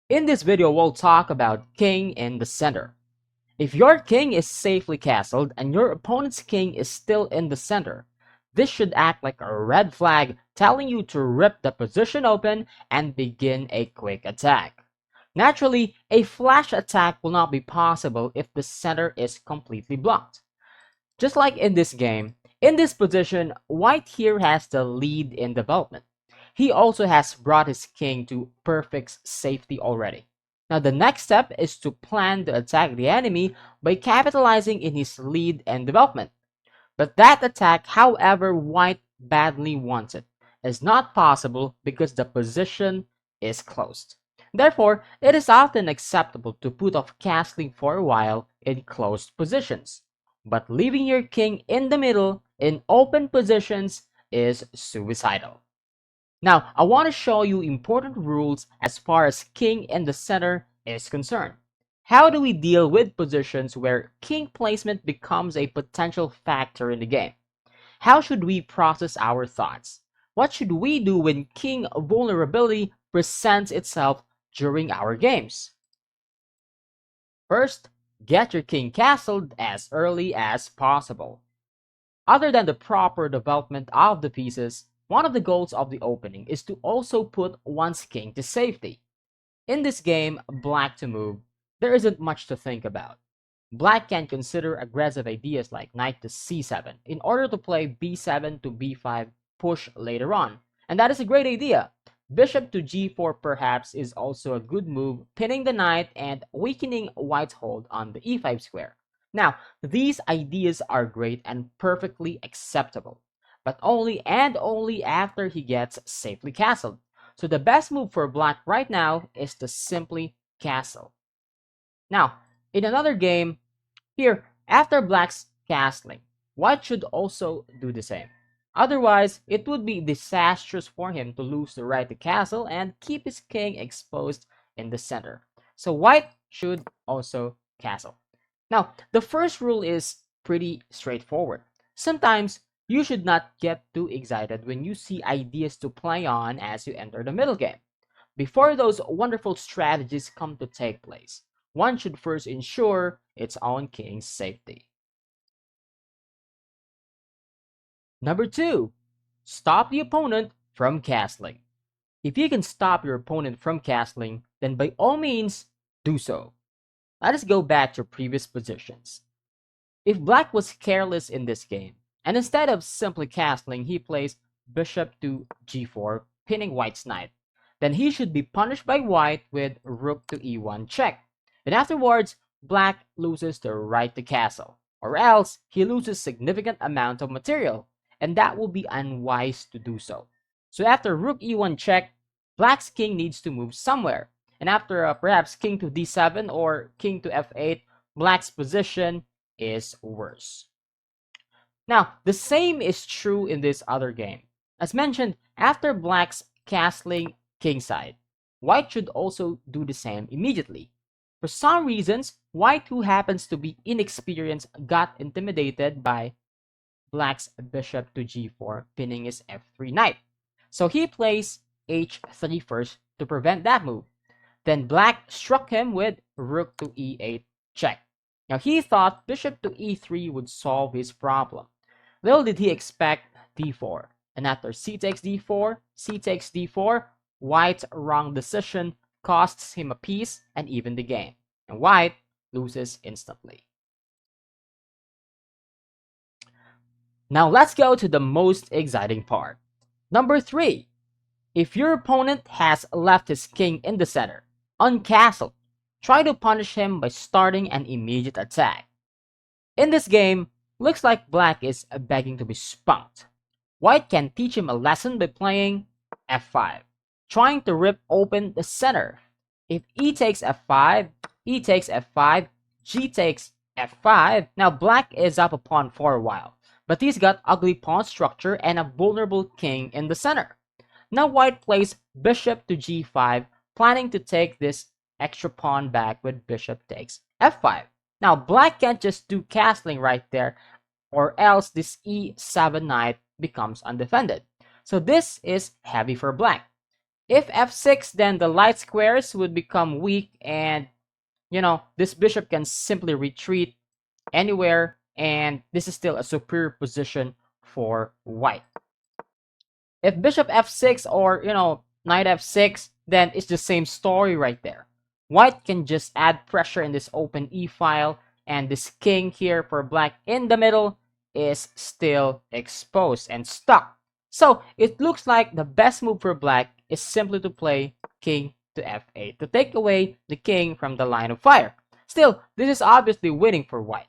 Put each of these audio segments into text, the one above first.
In this video, we'll talk about king in the center. If your king is safely castled and your opponent's king is still in the center, this should act like a red flag telling you to rip the position open and begin a quick attack. Naturally, a flash attack will not be possible if the center is completely blocked. Just like in this game, in this position, white here has the lead in development. He also has brought his king to perfect safety already. Now the next step is to plan to attack the enemy by capitalizing in his lead and development. But that attack, however white badly wants it, is not possible because the position is closed. Therefore, it is often acceptable to put off castling for a while in closed positions. But leaving your king in the middle in open positions is suicidal. Now, I want to show you important rules as far as king in the center is concerned. How do we deal with positions where king placement becomes a potential factor in the game? How should we process our thoughts? What should we do when king vulnerability presents itself during our games? First, get your king castled as early as possible. Other than the proper development of the pieces, one of the goals of the opening is to also put one's king to safety. In this game, black to move, there isn't much to think about. Black can consider aggressive ideas like knight to c7 in order to play b7 to b5 push later on, and that is a great idea. Bishop to g4 perhaps is also a good move, pinning the knight and weakening white's hold on the e5 square. Now, these ideas are great and perfectly acceptable, but only and only after he gets safely castled. So the best move for black right now is to simply castle. Now, in another game, here, after black's castling, white should also do the same. Otherwise, it would be disastrous for him to lose the right to castle and keep his king exposed in the center. So white should also castle. Now, the first rule is pretty straightforward. Sometimes you should not get too excited when you see ideas to play on as you enter the middle game. Before those wonderful strategies come to take place, one should first ensure its own king's safety. Number 2. Stop the opponent from castling. If you can stop your opponent from castling, then by all means, do so. Let us go back to previous positions. If black was careless in this game, and instead of simply castling, he plays bishop to g4, pinning white's knight, then he should be punished by white with rook to e1 check. And afterwards, black loses the right to castle, or else he loses significant amount of material, and that will be unwise to do so. So after rook e1 check, black's king needs to move somewhere, and after perhaps king to d7 or king to f8, black's position is worse. Now, the same is true in this other game. As mentioned, after black's castling kingside, white should also do the same immediately. For some reasons, white, who happens to be inexperienced, got intimidated by black's bishop to g4, pinning his f3 knight. So he plays h3 first to prevent that move. Then black struck him with rook to e8 check. Now he thought bishop to e3 would solve his problem. Little did he expect d4. And after c takes d4, white's wrong decision costs him a piece and even the game. And white loses instantly. Now let's go to the most exciting part. Number 3. If your opponent has left his king in the center, uncastled, try to punish him by starting an immediate attack. In this game, looks like black is begging to be spunked. White can teach him a lesson by playing f5, trying to rip open the center. If e takes f5, e takes f5, g takes f5, now black is up a pawn for a while, but he's got ugly pawn structure and a vulnerable king in the center. Now white plays bishop to g5, planning to take this extra pawn back with bishop takes f5. Now black can't just do castling right there, or else this e7 knight becomes undefended. So this is heavy for black. If f6, then the light squares would become weak, and this bishop can simply retreat anywhere, and this is still a superior position for white. If bishop f6 or knight f6, then it's the same story right there. White can just add pressure in this open e file, and this king here for black in the middle is still exposed and stuck. So it looks like the best move for black is simply to play king to f8 to take away the king from the line of fire. Still, this is obviously winning for white.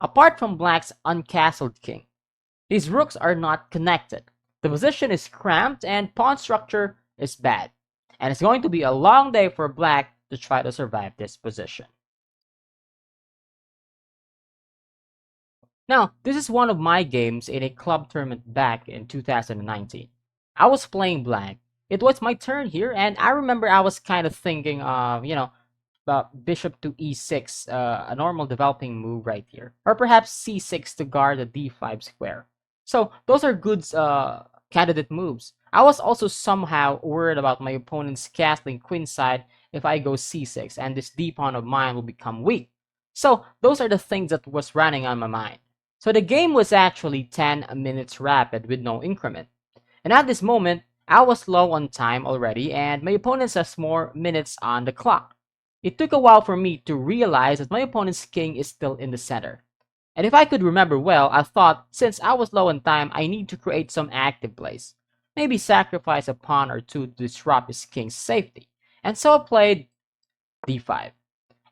Apart from black's uncastled king, these rooks are not connected. The position is cramped and pawn structure is bad. And it's going to be a long day for black to try to survive this position. Now, this is one of my games in a club tournament back in 2019. I was playing black. It was my turn here, and I remember I was kind of thinking of, bishop to e6, a normal developing move right here. Or perhaps c6 to guard the d5 square. So those are good candidate moves. I was also somehow worried about my opponent's castling queenside if I go c6, and this d pawn of mine will become weak. So those are the things that was running on my mind. So the game was actually 10 minutes rapid with no increment. And at this moment, I was low on time already, and my opponent has more minutes on the clock. It took a while for me to realize that my opponent's king is still in the center. And if I could remember well, I thought since I was low on time, I need to create some active plays. Maybe sacrifice a pawn or two to disrupt his king's safety. And so I played d5,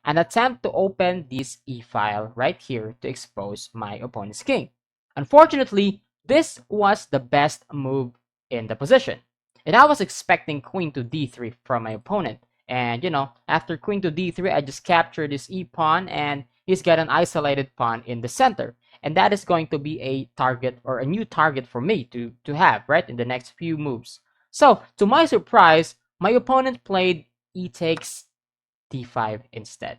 an attempt to open this e-file right here to expose my opponent's king. Unfortunately, this was the best move in the position. And I was expecting queen to d3 from my opponent. And after queen to d3, I just captured this e-pawn, and he's got an isolated pawn in the center. And that is going to be a target or a new target for me to have, right, in the next few moves. So, to my surprise, my opponent played e takes d5 instead.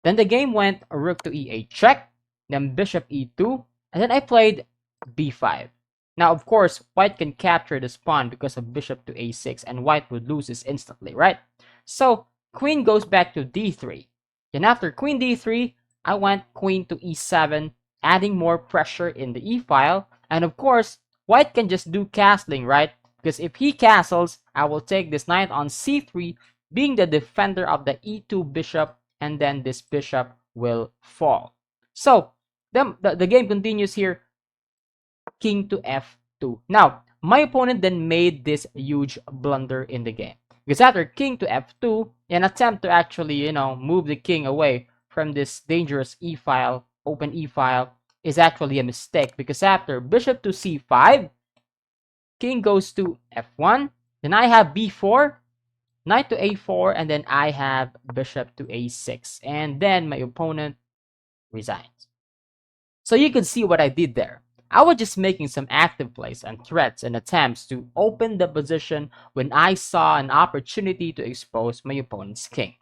Then the game went rook to e8 check, then bishop e2, and then I played b5. Now, of course, white can capture this pawn because of bishop to a6, and white would lose this instantly, right? So, queen goes back to d3. Then after queen d3, I went queen to e7, adding more pressure in the e-file. And of course, white can just do castling, right? Because if he castles, I will take this knight on c3, being the defender of the e2 bishop, and then this bishop will fall. So, the game continues here, king to f2. Now, my opponent then made this huge blunder in the game. Because after king to f2, an attempt to actually, move the king away from this dangerous e-file, open e-file, is actually a mistake. Because after bishop to c5, king goes to f1, then I have b4, knight to a4, and then I have bishop to a6. And then my opponent resigns. So you can see what I did there. I was just making some active plays and threats and attempts to open the position when I saw an opportunity to expose my opponent's king.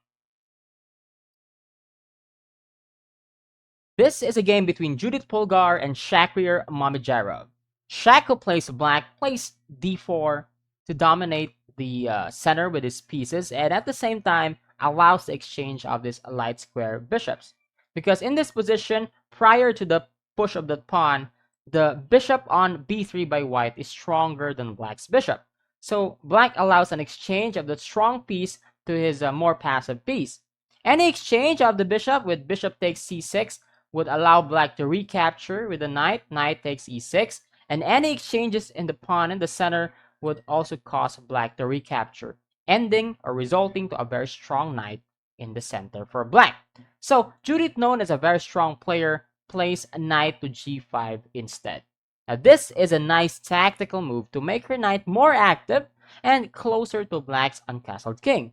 This is a game between Judith Polgar and Shakir Mamijarov. Shak, who plays black, plays d4 to dominate the center with his pieces, and at the same time allows the exchange of these light square bishops. Because in this position, prior to the push of the pawn, the bishop on b3 by white is stronger than black's bishop. So black allows an exchange of the strong piece to his more passive piece. Any exchange of the bishop with bishop takes c6 would allow black to recapture with the knight, knight takes e6, and any exchanges in the pawn in the center would also cause black to recapture, ending or resulting to a very strong knight in the center for black. So Judith, known as a very strong player, plays a knight to g5 instead. Now this is a nice tactical move to make her knight more active and closer to black's uncastled king.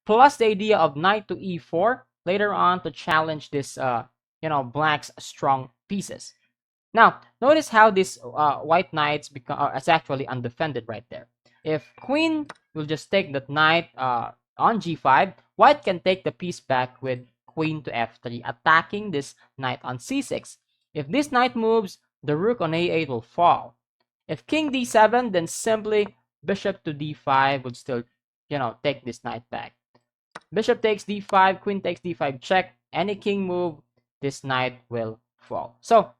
Plus the idea of knight to e4 later on to challenge this black's strong pieces. Now, notice how this white knights is actually undefended right there. If queen will just take that knight on g5, white can take the piece back with queen to f3, attacking this knight on c6. If this knight moves, the rook on a8 will fall. If king d7, then simply bishop to d5 would still take this knight back. Bishop takes d5, queen takes d5 check. Any king move, this knight will fall. So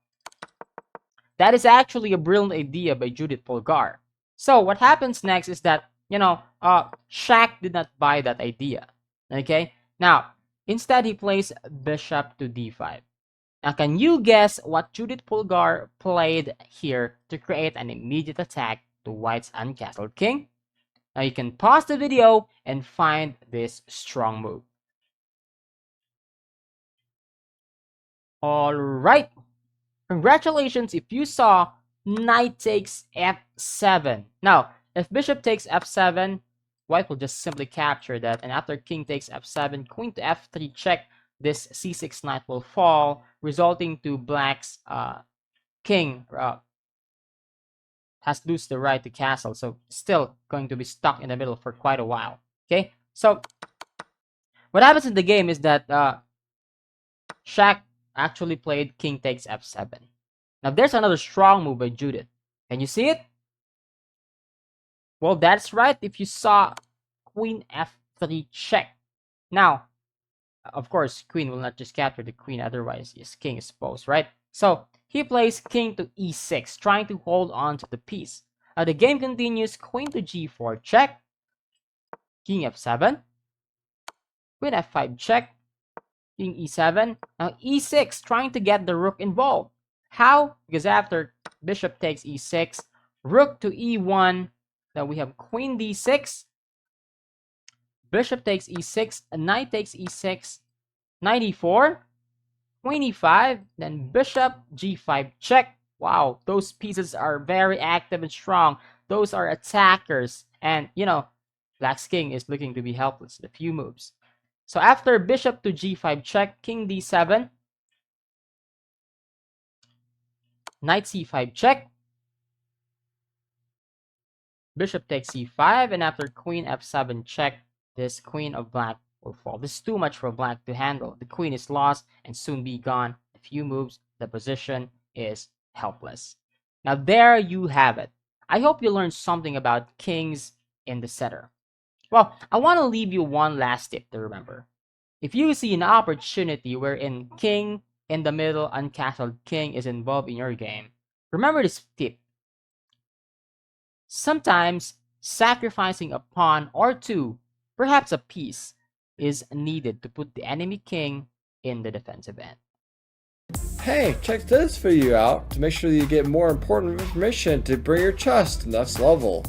that is actually a brilliant idea by Judith Polgar. So what happens next is that, Shaq did not buy that idea. Okay? Now, instead he plays bishop to d5. Now, can you guess what Judith Polgar played here to create an immediate attack to White's uncastled king? Now, you can pause the video and find this strong move. Alright, congratulations if you saw knight takes f7. Now, if bishop takes f7, White will just simply capture that, and after king takes f7, queen to f3 check, this c6 knight will fall, resulting to Black's king has lost the right to castle, so still going to be stuck in the middle for quite a while. Okay, so what happens in the game is that Shaq actually played king takes f7. Now there's another strong move by Judith. Can you see it? Well, that's right. If you saw queen f3 check. Now, of course, queen will not just capture the queen, otherwise his king is exposed, right? So he plays king to e6, trying to hold on to the piece. The game continues, queen to g4 check, king f7, queen f5 check, king e7, now e6, trying to get the rook involved. How? Because after bishop takes e6, rook to e1, then we have queen d6, bishop takes e6, knight takes e6, knight e4, queen e5, then bishop g5 check. Wow, those pieces are very active and strong. Those are attackers, and Black's king is looking to be helpless in a few moves. So after bishop to g5 check, king d7, knight c5 check, bishop takes c5, and after queen f7 check, this queen of Black will fall. This is too much for Black to handle. The queen is lost and soon be gone. A few moves, the position is helpless. Now there you have it. I hope you learned something about kings in the setter. Well, I want to leave you one last tip to remember. If you see an opportunity wherein king in the middle uncastled king is involved in your game, remember this tip. Sometimes sacrificing a pawn or two, perhaps a piece, is needed to put the enemy king in the defensive end. Hey, check this video out to make sure that you get more important information to bring your chess to the next level.